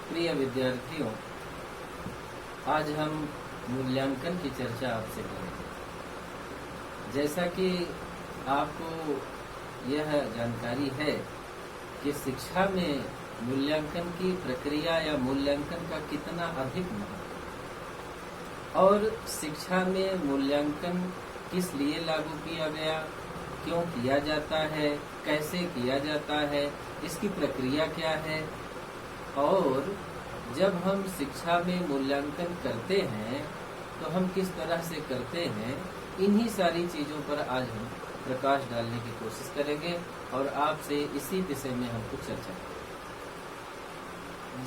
प्रिय विद्यार्थियों, आज हम मूल्यांकन की चर्चा आपसे करेंगे। जैसा कि आपको यह जानकारी है कि शिक्षा में मूल्यांकन की प्रक्रिया या मूल्यांकन का कितना अधिक महत्व, और शिक्षा में मूल्यांकन किस लिए लागू किया गया, क्यों किया जाता है, कैसे किया जाता है, इसकी प्रक्रिया क्या है, और जब हम शिक्षा में मूल्यांकन करते हैं तो हम किस तरह से करते हैं, इन्हीं सारी चीजों पर आज हम प्रकाश डालने की कोशिश करेंगे और आपसे इसी विषय में हम कुछ चर्चा करेंगे।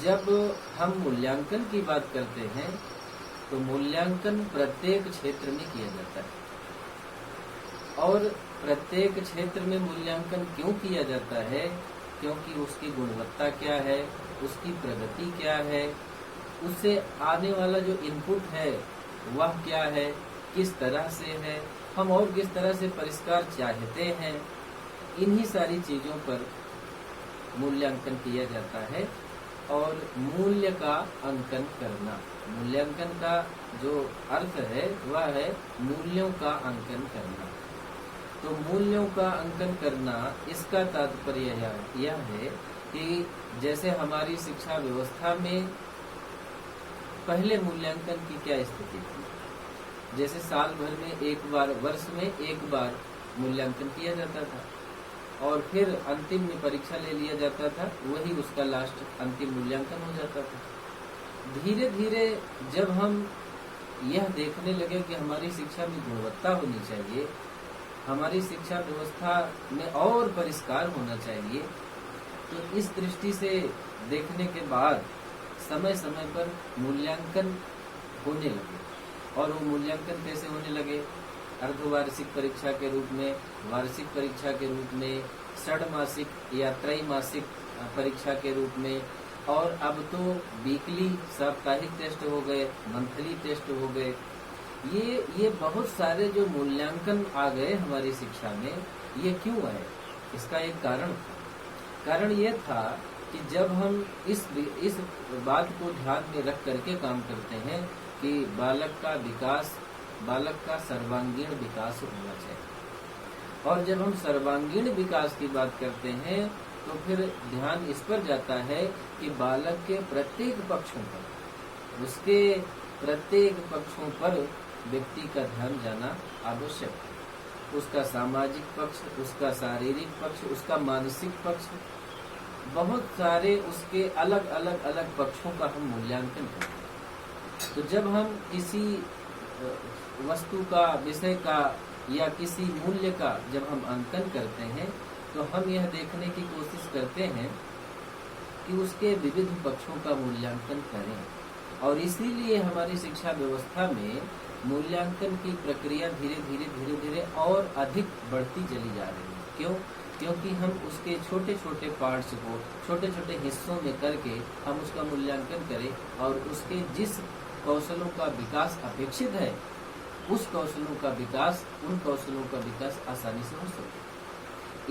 जब हम मूल्यांकन की बात करते हैं तो मूल्यांकन प्रत्येक क्षेत्र में किया जाता है, और प्रत्येक क्षेत्र में मूल्यांकन क्यों किया जाता है, क्योंकि उसकी गुणवत्ता क्या है, उसकी प्रगति क्या है, उससे आने वाला जो इनपुट है वह क्या है, किस तरह से है, हम और किस तरह से परिष्कार चाहते हैं, इन्हीं सारी चीजों पर मूल्यांकन किया जाता है। और मूल्य का अंकन करना, मूल्यांकन का जो अर्थ है वह है मूल्यों का अंकन करना। तो मूल्यों का अंकन करना, इसका तात्पर्य यह है कि जैसे हमारी शिक्षा व्यवस्था में पहले मूल्यांकन की क्या स्थिति थी, जैसे साल भर में एक बार, वर्ष में एक बार मूल्यांकन किया जाता था और फिर अंतिम में परीक्षा ले लिया जाता था, वही उसका लास्ट अंतिम मूल्यांकन हो जाता था। धीरे धीरे जब हम यह देखने लगे कि हमारी शिक्षा में गुणवत्ता होनी चाहिए, हमारी शिक्षा व्यवस्था में और परिष्कार होना चाहिए, तो इस दृष्टि से देखने के बाद समय समय पर मूल्यांकन होने लगे। और वो मूल्यांकन कैसे होने लगे, अर्धवार्षिक परीक्षा के रूप में, वार्षिक परीक्षा के रूप में, षड्मासिक या त्रैमासिक परीक्षा के रूप में, और अब तो वीकली साप्ताहिक टेस्ट हो गए, मंथली टेस्ट हो गए। ये बहुत सारे जो मूल्यांकन आ गए हमारी शिक्षा में, ये क्यों आए, इसका एक कारण ये था कि जब हम इस बात को ध्यान में रख करके काम करते हैं कि बालक का सर्वांगीण विकास होना चाहिए, और जब हम सर्वांगीण विकास की बात करते हैं तो फिर ध्यान इस पर जाता है कि बालक के प्रत्येक पक्षों पर, उसके प्रत्येक पक्षों पर व्यक्ति का ध्यान जाना आवश्यक है। उसका सामाजिक पक्ष, उसका शारीरिक पक्ष, उसका मानसिक पक्ष, बहुत सारे उसके अलग अलग पक्षों का हम मूल्यांकन करते हैं। तो जब हम किसी वस्तु का, विषय का या किसी मूल्य का जब हम अंकन करते हैं तो हम यह देखने की कोशिश करते हैं कि उसके विविध पक्षों का मूल्यांकन करें, और इसीलिए हमारी शिक्षा व्यवस्था में मूल्यांकन की प्रक्रिया धीरे धीरे और अधिक बढ़ती चली जा रही है। क्यों? क्योंकि हम उसके छोटे छोटे पार्ट्स को छोटे छोटे हिस्सों में करके हम उसका मूल्यांकन करें, और उसके जिस कौशलों का विकास अपेक्षित है, उस कौशलों का विकास, उन कौशलों का विकास आसानी से हो सके।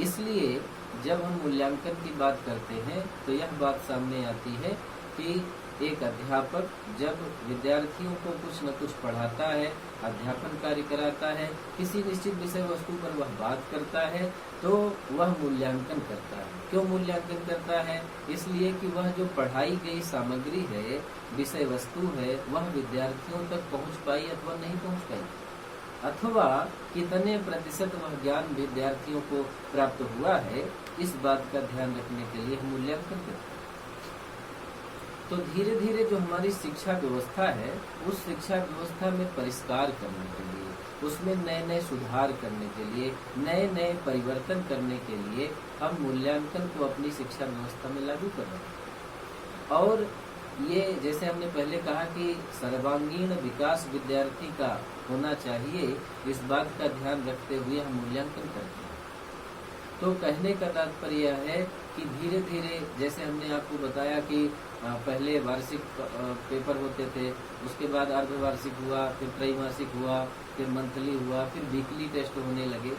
इसलिए जब हम मूल्यांकन की बात करते हैं तो यह बात सामने आती है कि एक अध्यापक जब विद्यार्थियों को कुछ न कुछ पढ़ाता है, अध्यापन कार्य कराता है, किसी निश्चित विषय वस्तु पर वह बात करता है, तो वह मूल्यांकन करता है। क्यों मूल्यांकन करता है? इसलिए कि वह जो पढ़ाई गई सामग्री है, विषय वस्तु है, वह विद्यार्थियों तक पहुंच पाई अथवा नहीं पहुंच पाई, अथवा कितने प्रतिशत वह ज्ञान विद्यार्थियों को प्राप्त हुआ है, इस बात का ध्यान रखने के लिए हम मूल्यांकन करते हैं। तो धीरे धीरे जो हमारी शिक्षा व्यवस्था है, उस शिक्षा व्यवस्था में परिष्कार करने के लिए, उसमें नए नए सुधार करने के लिए, नए नए परिवर्तन करने के लिए हम मूल्यांकन को अपनी शिक्षा व्यवस्था में लागू कर रहे हैं। और ये जैसे हमने पहले कहा कि सर्वांगीण विकास विद्यार्थी का होना चाहिए, इस बात का ध्यान रखते हुए हम मूल्यांकन करते हैं। तो कहने का तात्पर्य यह है कि धीरे धीरे, जैसे हमने आपको बताया कि पहले वार्षिक पेपर होते थे, उसके बाद अर्धवार्षिक हुआ, फिर त्रैमासिक हुआ, फिर मंथली हुआ, फिर वीकली टेस्ट होने लगे,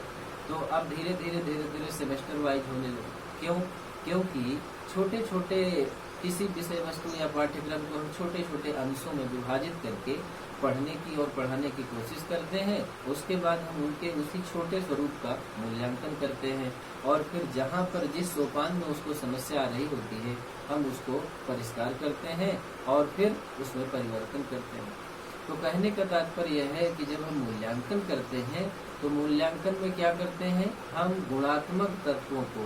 तो अब धीरे धीरे सेमेस्टर वाइज होने लगे। क्यों? क्योंकि छोटे छोटे किसी विषय वस्तु या पाठ्यक्रम को हम छोटे छोटे अंशों में विभाजित करके पढ़ने की और पढ़ाने की कोशिश करते हैं। उसके बाद हम उनके उसी छोटे स्वरूप का मूल्यांकन करते हैं और फिर जहाँ पर जिस सोपान में उसको समस्या आ रही होती है हम उसको परिष्कार करते हैं और फिर उसमें परिवर्तन करते हैं। तो कहने का तात्पर्य यह है कि जब हम मूल्यांकन करते हैं तो मूल्यांकन में क्या करते हैं, हम गुणात्मक तत्वों को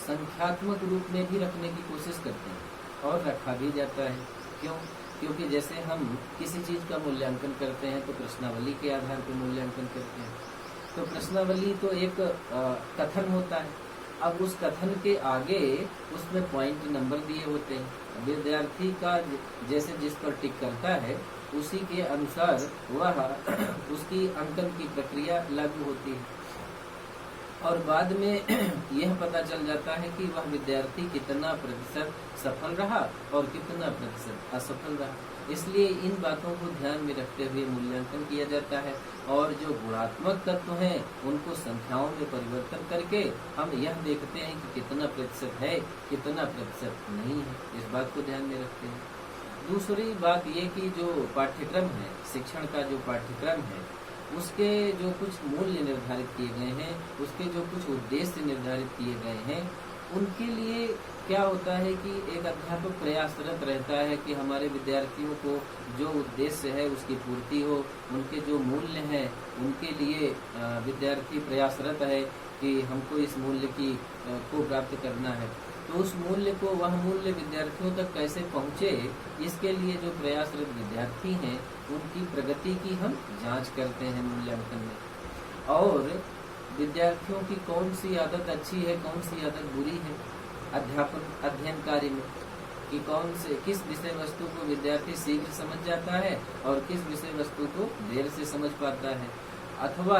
संख्यात्मक रूप में भी रखने की कोशिश करते हैं और रखा भी जाता है। क्यों? क्योंकि जैसे हम किसी चीज का मूल्यांकन करते हैं तो प्रश्नावली के आधार पर मूल्यांकन करते हैं। तो प्रश्नावली तो एक कथन होता है। अब उस कथन के आगे उसमें पॉइंट नंबर दिए होते हैं। विद्यार्थी का जैसे जिस पर टिक करता है उसी के अनुसार वह उसकी अंकन की प्रक्रिया लागू होती है और बाद में यह पता चल जाता है कि वह विद्यार्थी कितना प्रतिशत सफल रहा और कितना प्रतिशत असफल रहा। इसलिए इन बातों को ध्यान में रखते हुए मूल्यांकन किया जाता है और जो गुणात्मक तत्व हैं उनको संख्याओं में परिवर्तन करके हम यह देखते हैं कि कितना प्रतिशत है कितना प्रतिशत नहीं है। इस बात को ध्यान में रखते हैं। दूसरी बात ये कि जो पाठ्यक्रम है, शिक्षण का जो पाठ्यक्रम है उसके जो कुछ मूल्य निर्धारित किए गए हैं, उसके जो कुछ उद्देश्य निर्धारित किए गए हैं, उनके लिए क्या होता है कि एक अध्यापक प्रयासरत रहता है कि हमारे विद्यार्थियों को जो उद्देश्य है उसकी पूर्ति हो। उनके जो मूल्य हैं उनके लिए विद्यार्थी प्रयासरत है कि हमको इस मूल्य को प्राप्त करना है। तो उस मूल्य को, वह मूल्य विद्यार्थियों तक कैसे पहुँचे, इसके लिए जो प्रयासरत विद्यार्थी हैं उनकी प्रगति की हम जांच करते हैं मूल्यांकन में। और विद्यार्थियों की कौन सी आदत अच्छी है, कौन सी आदत बुरी है अध्ययन कार्य में, कि किस विषय वस्तु को विद्यार्थी शीघ्र समझ जाता है और किस विषय वस्तु को देर से समझ पाता है, अथवा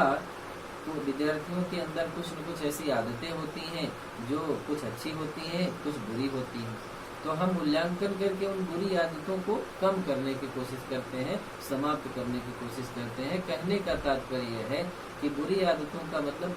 तो विद्यार्थियों के अंदर कुछ न कुछ ऐसी आदतें होती हैं जो कुछ अच्छी होती हैं, कुछ बुरी होती हैं। तो हम मूल्यांकन करके उन बुरी आदतों को कम करने की कोशिश करते हैं, समाप्त करने की कोशिश करते हैं। कहने का तात्पर्य यह है कि बुरी आदतों का मतलब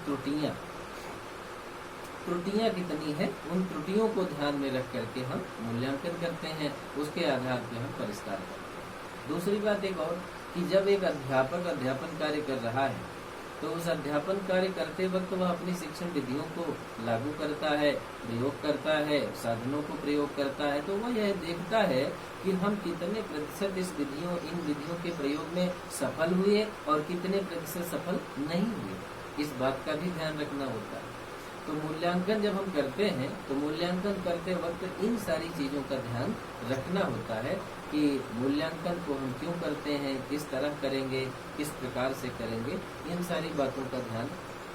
त्रुटियां कितनी है, उन त्रुटियों को ध्यान में रख करके हम मूल्यांकन करते हैं, उसके आधार पर हम परिष्कार करते हैं। दूसरी बात एक और कि जब एक अध्यापक अध्यापन कार्य कर रहा है तो उस अध्यापन कार्य करते वक्त वह अपनी शिक्षण विधियों को लागू करता है, प्रयोग करता है, साधनों को प्रयोग करता है। तो वह यह देखता है कि हम कितने प्रतिशत इन विधियों के प्रयोग में सफल हुए और कितने प्रतिशत सफल नहीं हुए। इस बात का भी ध्यान रखना होता है। तो मूल्यांकन जब हम करते हैं तो मूल्यांकन करते वक्त इन सारी चीजों का ध्यान रखना होता है कि मूल्यांकन को हम क्यों करते हैं, किस तरह करेंगे, किस प्रकार से करेंगे, इन सारी बातों का ध्यान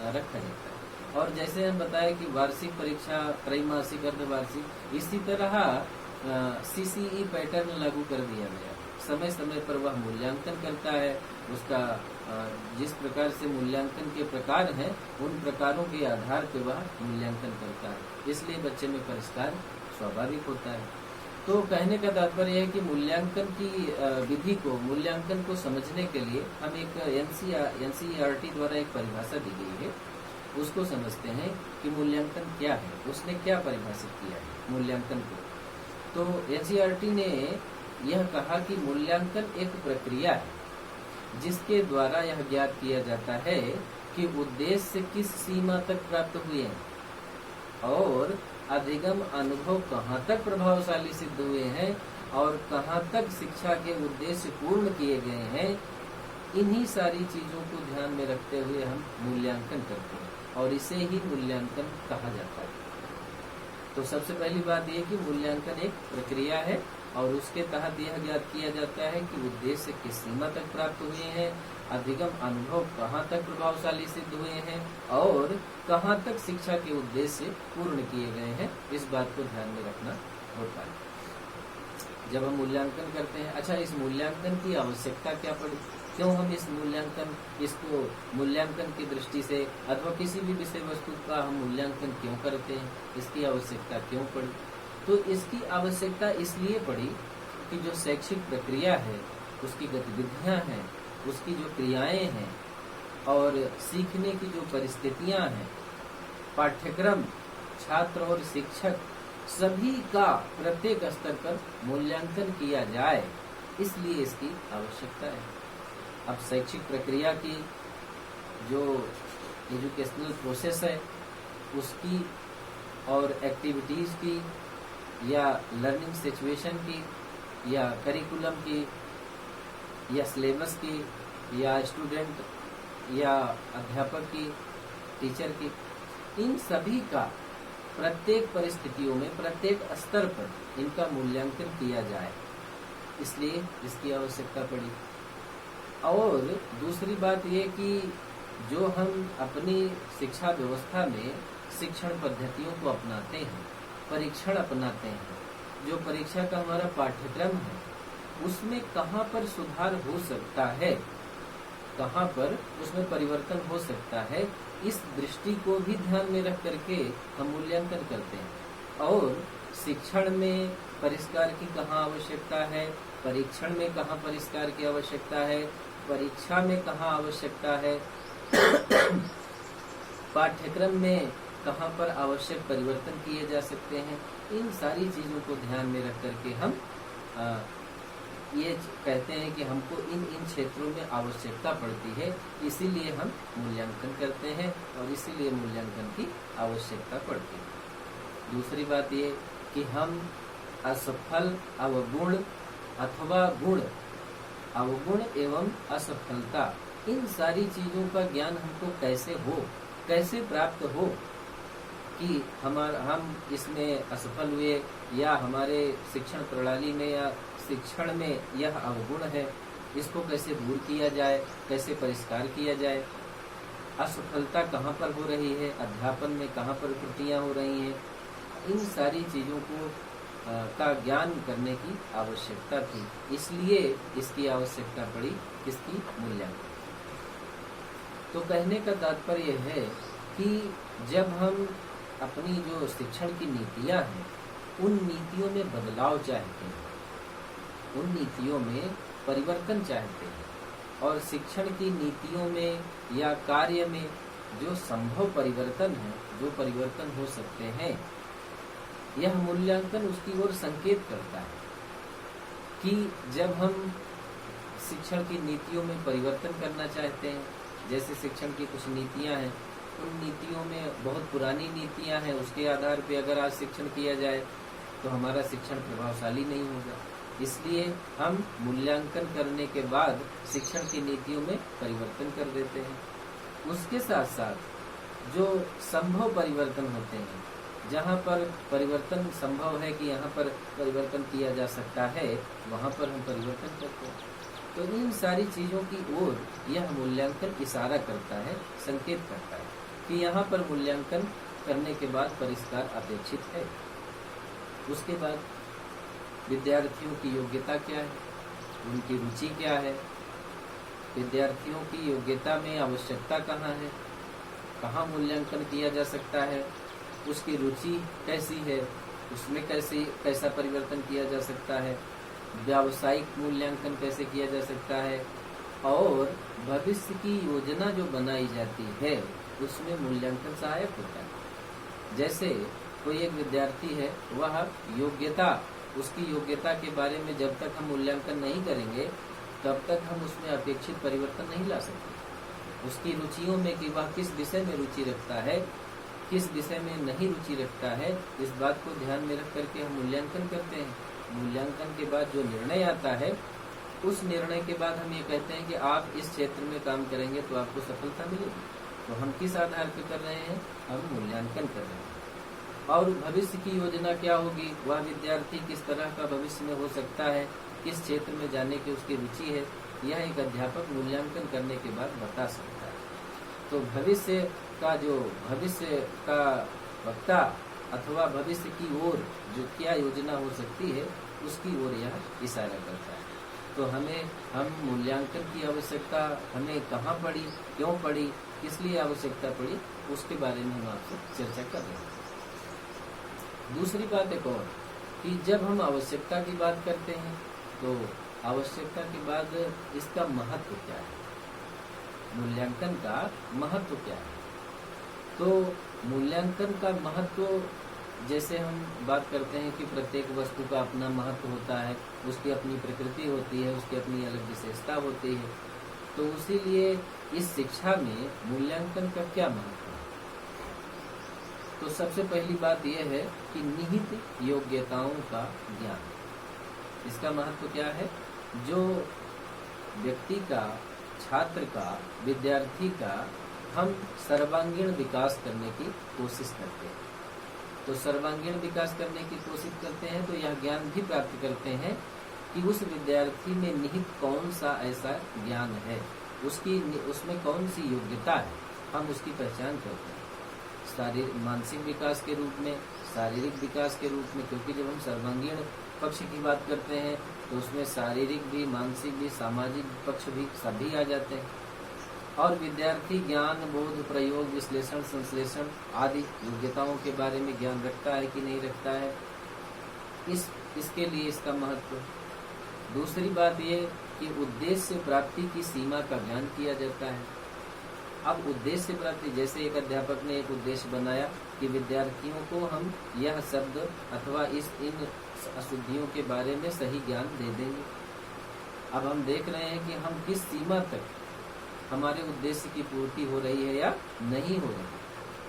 रखा जाता है। और जैसे हम बताए कि वार्षिक परीक्षा, त्रैमासिक, अर्धवार्षिक, इसी तरह CCE पैटर्न लागू कर दिया गया। समय समय पर वह मूल्यांकन करता है, उसका जिस प्रकार से मूल्यांकन के प्रकार हैं उन प्रकारों के आधार पर वह मूल्यांकन करता है। इसलिए बच्चे में परिष्कार स्वाभाविक होता है। तो कहने का तात्पर्य है कि मूल्यांकन की विधि को, मूल्यांकन को समझने के लिए हम एक NCERT द्वारा एक परिभाषा दी गई है, उसको समझते हैं कि मूल्यांकन क्या है, उसने क्या परिभाषित किया है मूल्यांकन को। तो NCERT ने यह कहा कि मूल्यांकन एक प्रक्रिया है जिसके द्वारा यह ज्ञात किया जाता है कि उद्देश्य किस सीमा तक प्राप्त हुए हैं और अधिगम अनुभव कहाँ तक प्रभावशाली सिद्ध हुए हैं और कहाँ तक शिक्षा के उद्देश्य पूर्ण किए गए हैं। इन्हीं सारी चीजों को ध्यान में रखते हुए हम मूल्यांकन करते हैं और इसे ही मूल्यांकन कहा जाता है। तो सबसे पहली बात यह कि मूल्यांकन एक प्रक्रिया है और उसके तहत यह ज्ञात किया जाता है कि उद्देश्य किस सीमा तक प्राप्त हुए हैं, अधिगम अनुभव कहाँ तक प्रभावशाली सिद्ध हुए हैं और कहाँ तक शिक्षा के उद्देश्य पूर्ण किए गए हैं। इस बात को ध्यान में रखना होता है जब हम मूल्यांकन करते हैं। अच्छा, इस मूल्यांकन की आवश्यकता क्या पड़ी, क्यों हम इसको मूल्यांकन की दृष्टि से अथवा किसी भी विषय वस्तु का हम मूल्यांकन क्यों करते हैं, इसकी आवश्यकता क्यों पड़ी। तो इसकी आवश्यकता इसलिए पड़ी कि जो शैक्षिक प्रक्रिया है, उसकी गतिविधियां हैं, उसकी जो क्रियाएं हैं और सीखने की जो परिस्थितियां हैं, पाठ्यक्रम, छात्र और शिक्षक सभी का प्रत्येक स्तर पर मूल्यांकन किया जाए, इसलिए इसकी आवश्यकता है। अब शैक्षिक प्रक्रिया की जो एजुकेशनल प्रोसेस है उसकी और एक्टिविटीज़ की या लर्निंग सिचुएशन की या करिकुलम की या सिलेबस की या स्टूडेंट या अध्यापक की, टीचर की, इन सभी का प्रत्येक परिस्थितियों में प्रत्येक स्तर पर इनका मूल्यांकन किया जाए, इसलिए इसकी आवश्यकता पड़ी। और दूसरी बात ये कि जो हम अपनी शिक्षा व्यवस्था में शिक्षण पद्धतियों को अपनाते हैं, परीक्षण अपनाते हैं, जो परीक्षा का हमारा पाठ्यक्रम है उसमें कहाँ पर सुधार हो सकता है, कहाँ पर उसमें परिवर्तन हो सकता है, इस दृष्टि को भी ध्यान में रख करके हम मूल्यांकन करते हैं। और शिक्षण में परिष्कार की कहाँ आवश्यकता है, परीक्षण में कहाँ परिष्कार की आवश्यकता है, परीक्षा में कहाँ आवश्यकता है, पाठ्यक्रम में कहाँ पर आवश्यक परिवर्तन किए जा सकते हैं, इन सारी चीजों को ध्यान में रख करके हम ये कहते हैं कि हमको इन इन क्षेत्रों में आवश्यकता पड़ती है, इसीलिए हम मूल्यांकन करते हैं और इसीलिए मूल्यांकन की आवश्यकता पड़ती है। दूसरी बात ये कि हम असफल, अवगुण अथवा गुण, अवगुण एवं असफलता, इन सारी चीजों का ज्ञान हमको कैसे हो, कैसे प्राप्त हो कि हम इसमें असफल हुए या हमारे शिक्षण प्रणाली में या शिक्षण में यह अवगुण है, इसको कैसे दूर किया जाए, कैसे परिष्कार किया जाए, असफलता कहाँ पर हो रही है, अध्यापन में कहाँ पर त्रुटियां हो रही हैं, इन सारी चीज़ों को का ज्ञान करने की आवश्यकता थी, इसलिए इसकी आवश्यकता पड़ी, इसकी मूल्यांकन। तो कहने का तात्पर्य है कि जब हम अपनी जो शिक्षण की नीतियां हैं उन नीतियों में बदलाव चाहते हैं, उन नीतियों में परिवर्तन चाहते हैं और शिक्षण की नीतियों में या कार्य में जो संभव परिवर्तन है, जो परिवर्तन हो सकते हैं, यह मूल्यांकन उसकी ओर संकेत करता है कि जब हम शिक्षण की नीतियों में परिवर्तन करना चाहते हैं, जैसे शिक्षण की कुछ नीतियां हैं, उन नीतियों में बहुत पुरानी नीतियां हैं, उसके आधार पे अगर आज शिक्षण किया जाए तो हमारा शिक्षण प्रभावशाली नहीं होगा, इसलिए हम मूल्यांकन करने के बाद शिक्षण की नीतियों में परिवर्तन कर देते हैं। उसके साथ साथ जो संभव परिवर्तन होते हैं, जहाँ पर परिवर्तन संभव है कि यहाँ पर परिवर्तन किया जा सकता है, वहाँ पर हम परिवर्तन करते हैं। तो इन सारी चीज़ों की ओर यह मूल्यांकन इशारा करता है, संकेत करता है कि यहाँ पर मूल्यांकन करने के बाद परिष्कार अपेक्षित है। उसके बाद विद्यार्थियों की योग्यता क्या है, उनकी रुचि क्या है, विद्यार्थियों की योग्यता में आवश्यकता कहाँ है, कहाँ मूल्यांकन किया जा सकता है, उसकी रुचि कैसी है, उसमें कैसा परिवर्तन किया जा सकता है, व्यावसायिक मूल्यांकन कैसे किया जा सकता है, और भविष्य की योजना जो बनाई जाती है उसमें मूल्यांकन सहायक होता है। जैसे कोई एक विद्यार्थी है, वह योग्यता, उसकी योग्यता के बारे में जब तक हम मूल्यांकन नहीं करेंगे तब तक हम उसमें अपेक्षित परिवर्तन नहीं ला सकते। उसकी रुचियों में कि वह किस विषय में रुचि रखता है, किस विषय में नहीं रुचि रखता है, इस बात को ध्यान में रख करके हम मूल्यांकन करते हैं। मूल्यांकन के बाद जो निर्णय आता है, उस निर्णय के बाद हम ये कहते हैं कि आप इस क्षेत्र में काम करेंगे तो आपको सफलता मिलेगी। तो हम किस आधार पर कर रहे हैं, हम मूल्यांकन कर रहे हैं। और भविष्य की योजना क्या होगी, वह विद्यार्थी किस तरह का भविष्य में हो सकता है, किस क्षेत्र में जाने की उसकी रुचि है, यह एक अध्यापक मूल्यांकन करने के बाद बता सकता है। तो भविष्य का वक्ता अथवा भविष्य की ओर जो क्या योजना हो सकती है उसकी ओर यह इशारा करता है। तो हम मूल्यांकन की आवश्यकता हमें कहाँ पड़ी, क्यों पड़ी, किस लिए आवश्यकता पड़ी, उसके बारे में हम आपसे चर्चा कर रहे हैं। दूसरी बात एक और कि जब हम आवश्यकता की बात करते हैं तो आवश्यकता के बाद इसका महत्व क्या है, मूल्यांकन का महत्व क्या है। तो मूल्यांकन का महत्व जैसे हम बात करते हैं कि प्रत्येक वस्तु का अपना महत्व होता है, उसकी अपनी प्रकृति होती है, उसकी अपनी अलग विशेषता होती है, तो उसीलिए इस शिक्षा में मूल्यांकन का क्या महत्व है? तो सबसे पहली बात यह है कि निहित योग्यताओं का ज्ञान। इसका महत्व क्या है? जो व्यक्ति का, छात्र का, विद्यार्थी का हम सर्वांगीण विकास करने की कोशिश करते हैं। तो सर्वांगीण विकास करने की कोशिश करते हैं तो यह ज्ञान भी प्राप्त करते हैं कि उस विद्यार्थी में निहित कौन सा ऐसा ज्ञान है, उसमें कौन सी योग्यता है, हम उसकी पहचान करते हैं। शारीरिक मानसिक विकास के रूप में, शारीरिक विकास के रूप में, क्योंकि जब हम सर्वांगीण पक्ष की बात करते हैं तो उसमें शारीरिक भी, मानसिक भी, सामाजिक पक्ष भी सभी आ जाते हैं। और विद्यार्थी ज्ञान, बोध, प्रयोग, विश्लेषण, संश्लेषण आदि योग्यताओं के बारे में ज्ञान रखता है कि नहीं रखता है, इसके लिए इसका महत्व। दूसरी बात ये कि उद्देश्य प्राप्ति की सीमा का ज्ञान किया जाता है। अब उद्देश्य प्राप्ति, जैसे एक अध्यापक ने एक उद्देश्य बनाया कि विद्यार्थियों को हम यह शब्द अथवा इन अशुद्धियों के बारे में सही ज्ञान दे देंगे। अब हम देख रहे हैं कि हम किस सीमा तक हमारे उद्देश्य की पूर्ति हो रही है या नहीं हो रही है।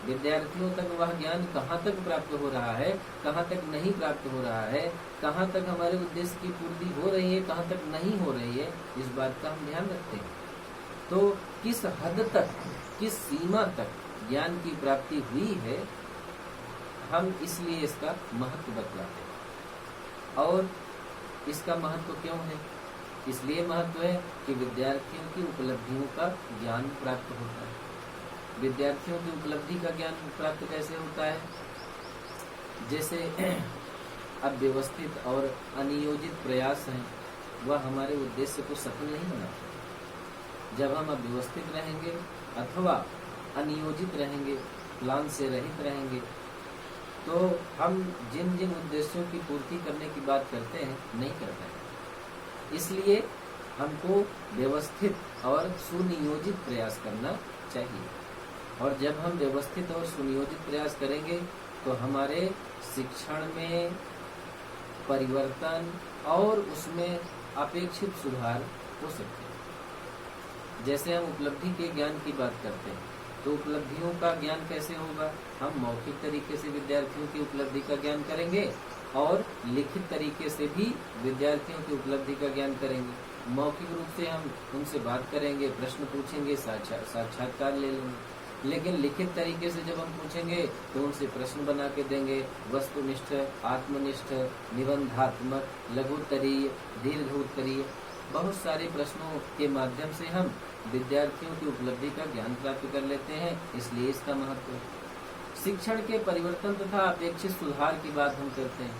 विद्यार्थियों तक वह ज्ञान कहाँ तक प्राप्त हो रहा है, कहाँ तक नहीं प्राप्त हो रहा है, कहाँ तक हमारे उद्देश्य की पूर्ति हो रही है, कहाँ तक नहीं हो रही है, इस बात का हम ध्यान रखते हैं। तो किस हद तक, किस सीमा तक ज्ञान की प्राप्ति हुई है, हम इसलिए इसका महत्व बतलाते हैं। और इसका महत्व क्यों है? इसलिए महत्व है कि विद्यार्थियों की उपलब्धियों का ज्ञान प्राप्त होता है। विद्यार्थियों की उपलब्धि का ज्ञान प्राप्त कैसे होता है? जैसे अब व्यवस्थित और अनियोजित प्रयास हैं, वह हमारे उद्देश्य को सफल नहीं बनाते। जब हम अव्यवस्थित रहेंगे अथवा अनियोजित रहेंगे, प्लान से रहित रहेंगे, तो हम जिन जिन उद्देश्यों की पूर्ति करने की बात करते हैं नहीं कर पाएंगे। इसलिए हमको व्यवस्थित और सुनियोजित प्रयास करना चाहिए। और जब हम व्यवस्थित और सुनियोजित प्रयास करेंगे तो हमारे शिक्षण में परिवर्तन और उसमें अपेक्षित सुधार हो सकते हैं। जैसे हम उपलब्धि के ज्ञान की बात करते हैं तो उपलब्धियों का ज्ञान कैसे होगा? हम मौखिक तरीके से विद्यार्थियों की उपलब्धि का ज्ञान करेंगे और लिखित तरीके से भी विद्यार्थियों की उपलब्धि का ज्ञान करेंगे। मौखिक रूप से हम उनसे बात करेंगे, प्रश्न पूछेंगे, साक्षात्कार ले लेंगे। लेकिन लिखित तरीके से जब हम पूछेंगे तो उनसे प्रश्न बना के देंगे, वस्तुनिष्ठ, आत्मनिष्ठ, निबंधात्मक, लघुत्तरीय, दीर्घोत्तरीय, बहुत सारे प्रश्नों के माध्यम से हम विद्यार्थियों की उपलब्धि का ज्ञान प्राप्त कर लेते हैं। इसलिए इसका महत्व। शिक्षण के परिवर्तन तथा अपेक्षित सुधार की बात हम करते हैं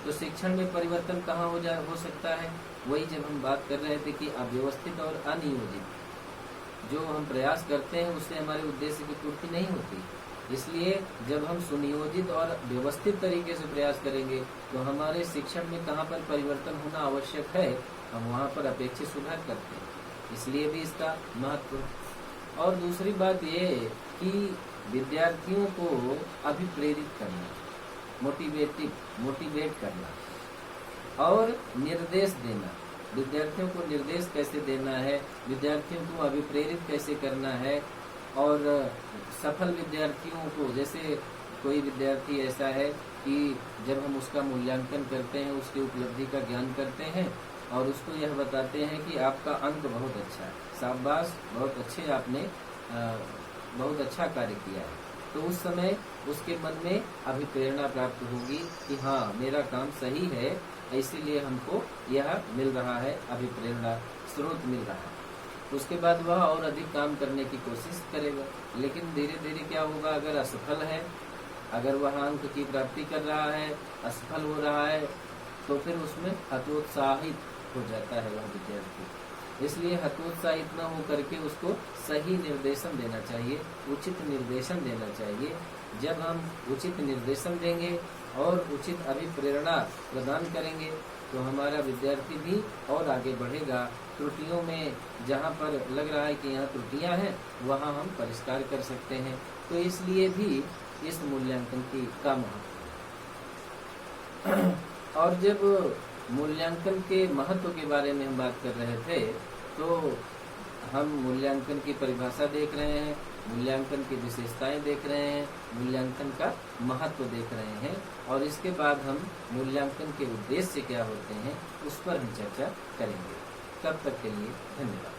तो शिक्षण में परिवर्तन कहाँ हो सकता है? वही जब हम बात कर रहे थे कि अव्यवस्थित और अनियोजित जो हम प्रयास करते हैं उससे हमारे उद्देश्य की पूर्ति नहीं होती। इसलिए जब हम सुनियोजित और व्यवस्थित तरीके से प्रयास करेंगे तो हमारे शिक्षण में कहाँ पर परिवर्तन होना आवश्यक है, हम वहाँ पर अपेक्षित सुधार करते हैं। इसलिए भी इसका महत्व। और दूसरी बात ये है कि विद्यार्थियों को अभिप्रेरित करना, मोटिवेट करना और निर्देश देना। विद्यार्थियों को निर्देश कैसे देना है, विद्यार्थियों को अभिप्रेरित कैसे करना है। और सफल विद्यार्थियों को, जैसे कोई विद्यार्थी ऐसा है कि जब हम उसका मूल्यांकन करते हैं, उसकी उपलब्धि का ज्ञान करते हैं और उसको यह बताते हैं कि आपका अंक बहुत अच्छा है, शाबाश, बहुत अच्छे, आपने बहुत अच्छा कार्य किया है, तो उस समय उसके मन में अभिप्रेरणा प्राप्त होगी कि हाँ, मेरा काम सही है, इसीलिए हमको यह मिल रहा है, अभिप्रेरणा स्रोत मिल रहा है। उसके बाद वह और अधिक काम करने की कोशिश करेगा। लेकिन धीरे धीरे क्या होगा, अगर असफल है, अगर वह अंक की प्राप्ति कर रहा है, असफल हो रहा है, तो फिर उसमें हतोत्साहित हो जाता है वह विद्यार्थी। इसलिए हतोत्साहित न हो करके उसको सही निर्देशन देना चाहिए, उचित निर्देशन देना चाहिए। जब हम उचित निर्देशन देंगे और उचित अभिप्रेरणा प्रदान करेंगे तो हमारा विद्यार्थी भी और आगे बढ़ेगा। त्रुटियों में जहाँ पर लग रहा है कि यहाँ त्रुटियाँ हैं, वहाँ हम परिष्कार कर सकते हैं। तो इसलिए भी इस मूल्यांकन की का महत्व। और जब मूल्यांकन के महत्व के बारे में हम बात कर रहे थे, तो हम मूल्यांकन की परिभाषा देख रहे हैं, मूल्यांकन की विशेषताएं देख रहे हैं, मूल्यांकन का महत्व देख रहे हैं, और इसके बाद हम मूल्यांकन के उद्देश्य क्या होते हैं उस पर हम चर्चा करेंगे। तब तक के लिए धन्यवाद।